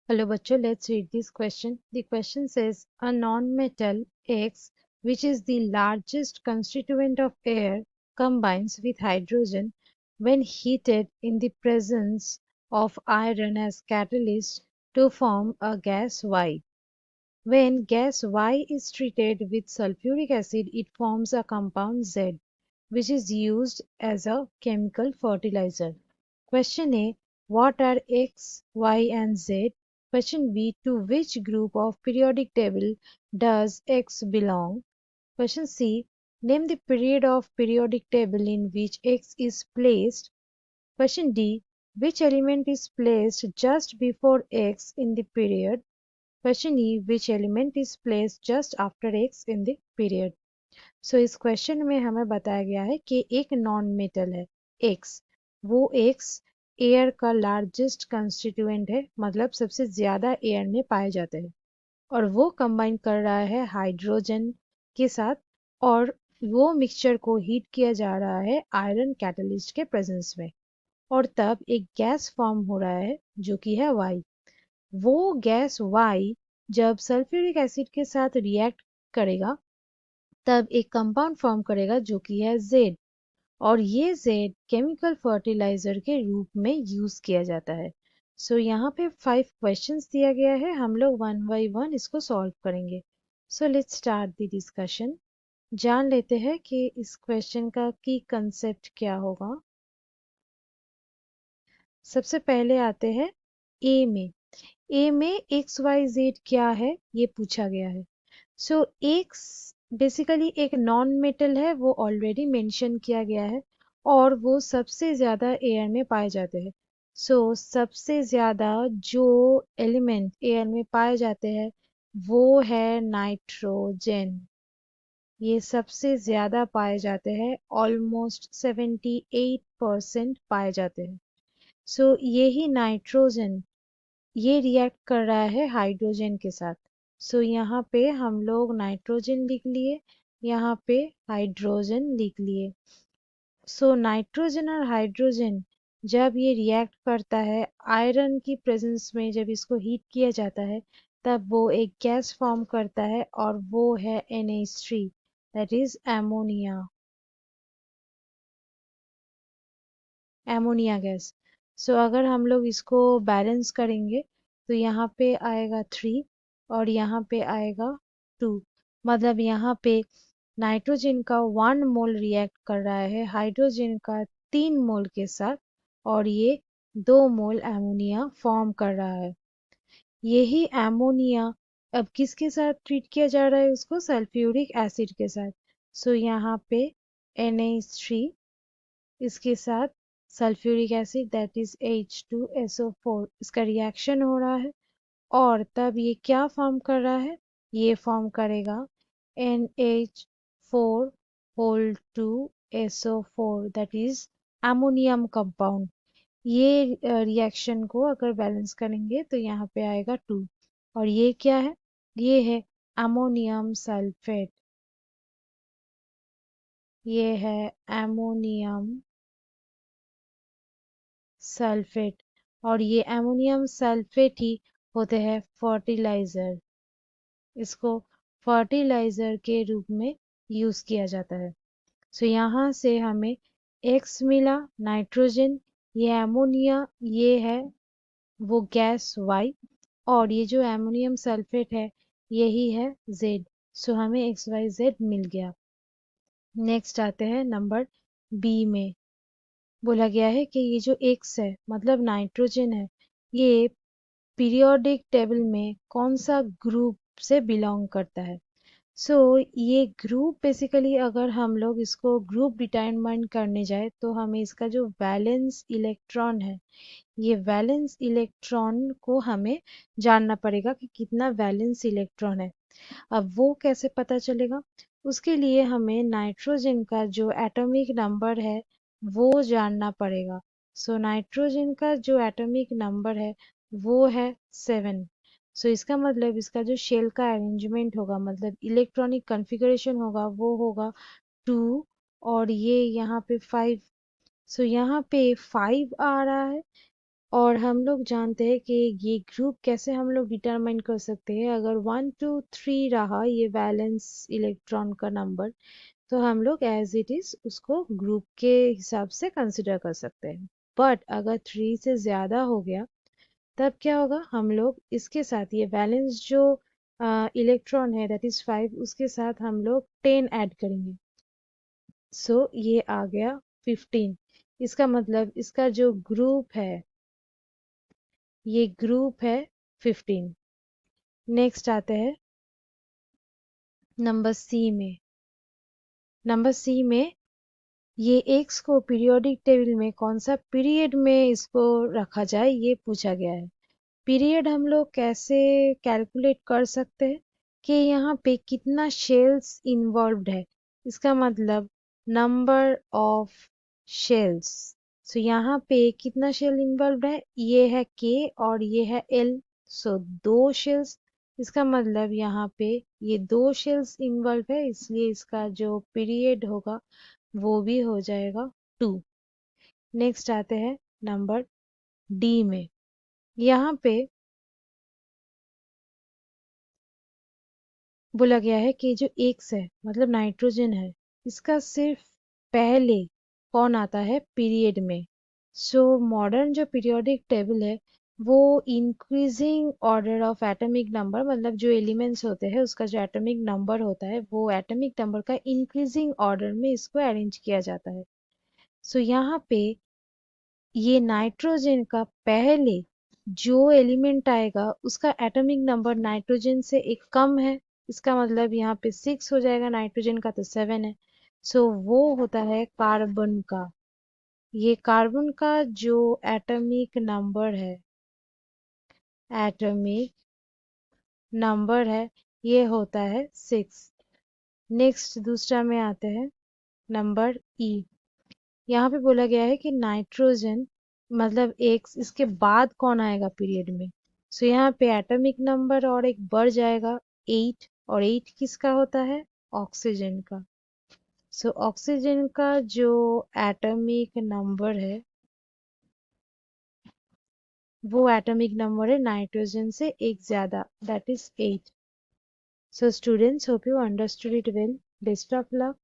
Hello bachcho, let's read this question. The question says a non-metal X, which is the largest constituent of air, combines with hydrogen when heated in the presence of iron as catalyst to form a gas Y. When gas Y is treated with sulfuric acid, it forms a compound Z, which is used as a chemical fertilizer. Question A. What are X, Y, and Z? Question B. To which group of periodic table does X belong? Question C. Name the period of periodic table in which X is placed. Question D. Which element is placed just before X in the period? Question E. Which element is placed just after X in the period? इस question में हमें बताया गया है कि एक non metal है x, वो एक्स एयर का लार्जेस्ट कंस्टिट्यूएंट है, मतलब सबसे ज्यादा एयर में पाए जाते हैं, और वो कंबाइन कर रहा है हाइड्रोजन के साथ, और वो मिक्सचर को हीट किया जा रहा है आयरन कैटलिस्ट के प्रेजेंस में, और तब एक गैस फॉर्म हो रहा है जो कि है वाई। वो गैस वाई जब सल्फ्यूरिक एसिड के साथ रिएक्ट करेगा तब एक कंपाउंड फॉर्म करेगा जो कि है जेड, और ये जेड केमिकल फर्टिलाइजर के रूप में यूज किया जाता है। यहाँ पे 5 क्वेश्चंस दिया गया है, हम लोग वन बाई वन इसको सॉल्व करेंगे। Let's start the discussion. जान लेते हैं कि इस क्वेश्चन का की कंसेप्ट क्या होगा। सबसे पहले आते हैं ए में। ए में एक्स वाई जेड क्या है ये पूछा गया है। एक्स बेसिकली एक नॉन मेटल है, वो ऑलरेडी मेंशन किया गया है, और वो सबसे ज्यादा एयर में पाए जाते हैं। सबसे ज्यादा जो एलिमेंट एयर में पाए जाते हैं वो है नाइट्रोजन। ये सबसे ज्यादा पाए जाते हैं, ऑलमोस्ट 78% पाए जाते हैं। यही नाइट्रोजन ये रिएक्ट कर रहा है हाइड्रोजन के साथ। यहाँ पे हम लोग नाइट्रोजन लिख लिए, यहाँ पे हाइड्रोजन लिख लिए। नाइट्रोजन और हाइड्रोजन जब ये रिएक्ट करता है आयरन की प्रेजेंस में, जब इसको हीट किया जाता है तब वो एक गैस फॉर्म करता है, और वो है NH3, that is ammonia, ammonia gas. अगर हम लोग इसको बैलेंस करेंगे तो यहाँ पे आएगा 3 और यहाँ पे आएगा 2, मतलब यहाँ पे नाइट्रोजन का 1 मोल रिएक्ट कर रहा है हाइड्रोजन का 3 मोल के साथ, और ये 2 मोल एमोनिया फॉर्म कर रहा है। यही एमोनिया अब किसके साथ ट्रीट किया जा रहा है, उसको सल्फ्यूरिक एसिड के साथ। यहाँ पे NH3, इसके साथ sulphuric acid that is H2SO4, इसका रिएक्शन हो रहा है, और तब ये क्या फॉर्म कर रहा है, ये फॉर्म करेगा NH4 whole 2 SO4 that is ammonium compound. ये रिएक्शन को अगर बैलेंस करेंगे तो यहाँ पे आएगा 2, और ये क्या है, ये है अमोनियम सल्फेट, ये है अमोनियम सल्फेट, और ये अमोनियम सल्फेट ही होते हैं फर्टिलाइजर। इसको फर्टिलाइजर के रूप में यूज किया जाता है। यहाँ से हमें एक्स मिला नाइट्रोजन, ये अमोनिया, ये है वो गैस वाई, और ये जो अमोनियम सल्फेट है यही है जेड। हमें एक्स वाई जेड मिल गया। नेक्स्ट आते हैं नंबर बी में। बोला गया है कि ये जो एक्स है मतलब नाइट्रोजन है, ये पीरियोडिक टेबल में कौन सा ग्रुप से बिलोंग करता है। ये ग्रुप बेसिकली अगर हम लोग इसको ग्रुप डिटरमाइन करने जाए तो हमें इसका जो वैलेंस इलेक्ट्रॉन है, ये वैलेंस इलेक्ट्रॉन को हमें जानना पड़ेगा कि कितना वैलेंस इलेक्ट्रॉन है। अब वो कैसे पता चलेगा, उसके लिए हमें नाइट्रोजन का जो एटॉमिक नंबर है वो जानना पड़ेगा। नाइट्रोजन का जो एटॉमिक नंबर है वो है 7। इसका मतलब इसका जो शेल का अरेंजमेंट होगा, मतलब इलेक्ट्रॉनिक कॉन्फ़िगरेशन होगा, वो होगा 2, और ये यहाँ पे 5। यहाँ पे 5 आ रहा है, और हम लोग जानते हैं कि ये ग्रुप कैसे हम लोग डिटरमाइन कर सकते हैं। अगर 1 2 3 रहा ये वैलेंस इलेक्ट्रॉन का नंबर, तो हम लोग एज इट इज उसको ग्रुप के हिसाब से कंसिडर कर सकते हैं। बट अगर 3 से ज़्यादा हो गया, तब क्या होगा, हम लोग इसके साथ ये वैलेंस जो इलेक्ट्रॉन है दैट इज 5, उसके साथ हम लोग 10 ऐड करेंगे। सो ये आ गया 15। इसका मतलब इसका जो ग्रुप है, ये ग्रुप है 15। नेक्स्ट आते हैं नंबर सी में। नंबर सी में ये एक्स को पीरियोडिक टेबल में कौन सा पीरियड में इसको रखा जाए ये पूछा गया है। पीरियड हम लोग कैसे कैलकुलेट कर सकते हैं कि यहाँ पे कितना शेल्स इन्वॉल्व्ड है, इसका मतलब नंबर ऑफ शेल्स। सो यहाँ पे कितना शेल इन्वॉल्व्ड है, ये है के और ये है एल। सो 2 शेल्स, इसका मतलब यहाँ पे ये 2 शेल्स इन्वॉल्व है, इसलिए इसका जो पीरियड होगा वो भी हो जाएगा 2। नेक्स्ट आते हैं नंबर डी में। यहाँ पे बोला गया है कि जो एक्स है मतलब नाइट्रोजन है, इसका सिर्फ पहले कौन आता है पीरियड में। सो मॉडर्न जो पीरियोडिक टेबल है वो increasing order of atomic number, मतलब जो एलिमेंट्स होते हैं उसका जो एटॉमिक नंबर होता है वो एटॉमिक नंबर का इंक्रीजिंग ऑर्डर में इसको अरेंज किया जाता है। सो यहाँ पे ये नाइट्रोजन का पहले जो एलिमेंट आएगा उसका एटॉमिक नंबर नाइट्रोजन से एक कम है, इसका मतलब यहाँ पे 6 हो जाएगा, नाइट्रोजन का तो 7 है। सो वो होता है कार्बन का। ये कार्बन का जो एटॉमिक नंबर है, एटॉमिक नंबर है, ये होता है 6। नेक्स्ट दूसरा में आते हैं नंबर ई। यहाँ पे बोला गया है कि नाइट्रोजन मतलब एक इसके बाद कौन आएगा पीरियड में। सो यहाँ पे एटॉमिक नंबर और एक बढ़ जाएगा 8, और 8 किसका होता है, ऑक्सीजन का। सो ऑक्सीजन का जो एटॉमिक नंबर है वो एटॉमिक नंबर है नाइट्रोजन से एक ज्यादा, that is 8। So students, hope you understood it well. Best of luck.